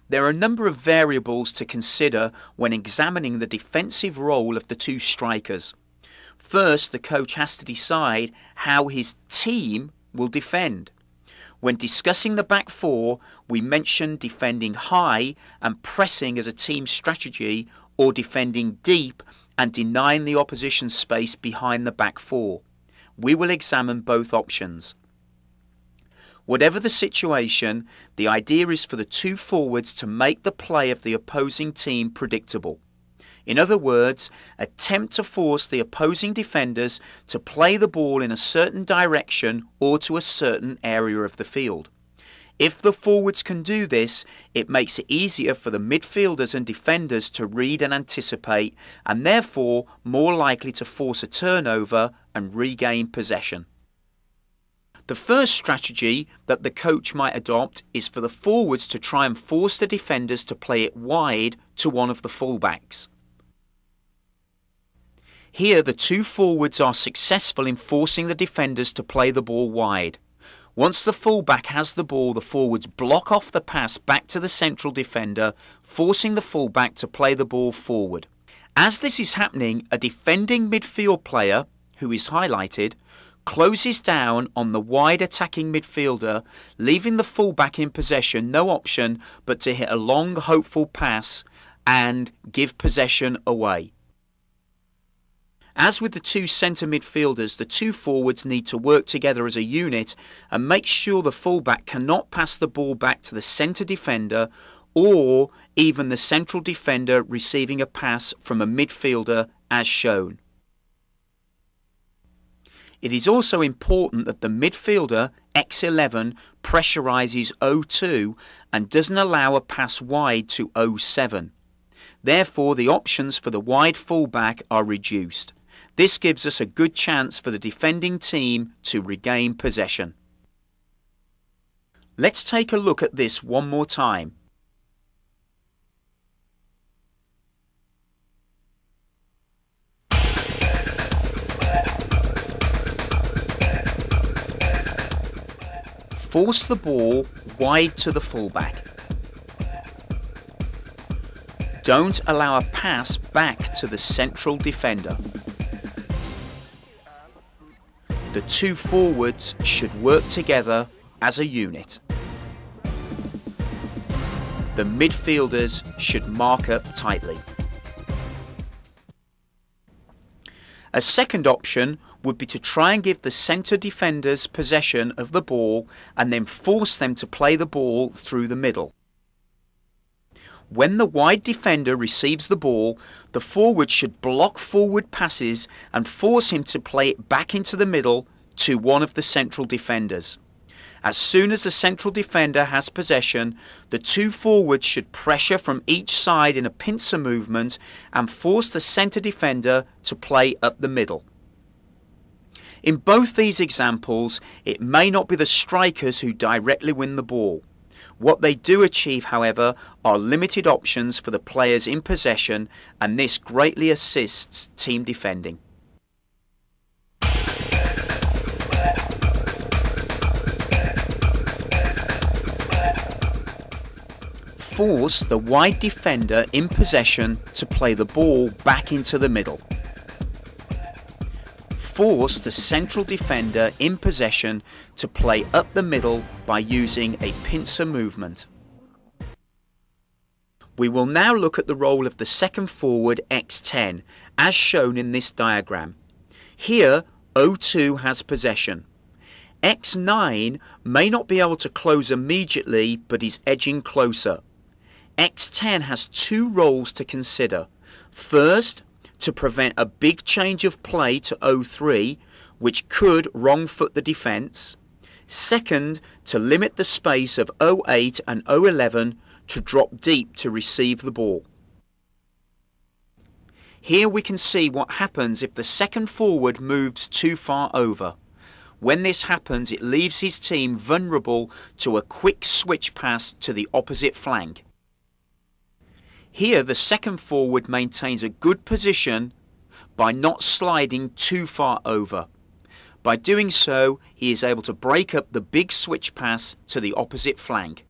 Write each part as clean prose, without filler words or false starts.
There are a number of variables to consider when examining the defensive role of the two strikers. First, the coach has to decide how his team will defend. When discussing the back four, we mentioned defending high and pressing as a team strategy, or defending deep and denying the opposition space behind the back four. We will examine both options. Whatever the situation, the idea is for the two forwards to make the play of the opposing team predictable. In other words, attempt to force the opposing defenders to play the ball in a certain direction or to a certain area of the field. If the forwards can do this, it makes it easier for the midfielders and defenders to read and anticipate, and therefore more likely to force a turnover and regain possession. The first strategy that the coach might adopt is for the forwards to try and force the defenders to play it wide to one of the fullbacks. Here the two forwards are successful in forcing the defenders to play the ball wide. Once the fullback has the ball, the forwards block off the pass back to the central defender, forcing the fullback to play the ball forward. As this is happening, a defending midfield player, who is highlighted, closes down on the wide attacking midfielder, leaving the fullback in possession no option but to hit a long hopeful pass and give possession away. As with the two centre midfielders, the two forwards need to work together as a unit and make sure the fullback cannot pass the ball back to the centre defender or even the central defender receiving a pass from a midfielder as shown. It is also important that the midfielder, X11, pressurises O2 and doesn't allow a pass wide to O7. Therefore, the options for the wide fullback are reduced. This gives us a good chance for the defending team to regain possession. Let's take a look at this one more time. Force the ball wide to the fullback. Don't allow a pass back to the central defender. The two forwards should work together as a unit. The midfielders should mark up tightly. A second option would be to try and give the centre defenders possession of the ball and then force them to play the ball through the middle. When the wide defender receives the ball, the forward should block forward passes and force him to play it back into the middle to one of the central defenders. As soon as the central defender has possession, the two forwards should pressure from each side in a pincer movement and force the centre defender to play up the middle. In both these examples, it may not be the strikers who directly win the ball. What they do achieve, however, are limited options for the players in possession, and this greatly assists team defending. Force the wide defender in possession to play the ball back into the middle. Force the central defender in possession to play up the middle by using a pincer movement. We will now look at the role of the second forward X10 as shown in this diagram. Here O2 has possession. X9 may not be able to close immediately but is edging closer. X10 has two roles to consider. First, to prevent a big change of play to O3, which could wrong foot the defence. Second, to limit the space of O8 and O11 to drop deep to receive the ball. Here we can see what happens if the second forward moves too far over. When this happens, it leaves his team vulnerable to a quick switch pass to the opposite flank. Here the second forward maintains a good position by not sliding too far over. By doing so, he is able to break up the big switch pass to the opposite flank.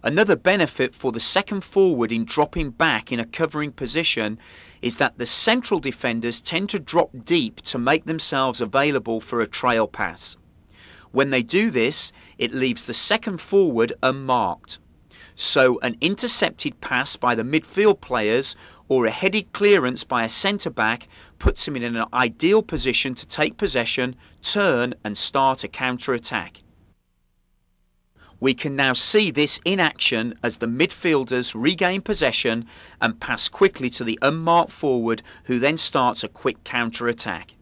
Another benefit for the second forward in dropping back in a covering position is that the central defenders tend to drop deep to make themselves available for a trail pass. When they do this, it leaves the second forward unmarked. So an intercepted pass by the midfield players or a headed clearance by a centre-back puts him in an ideal position to take possession, turn and start a counter-attack. We can now see this in action as the midfielders regain possession and pass quickly to the unmarked forward, who then starts a quick counter-attack.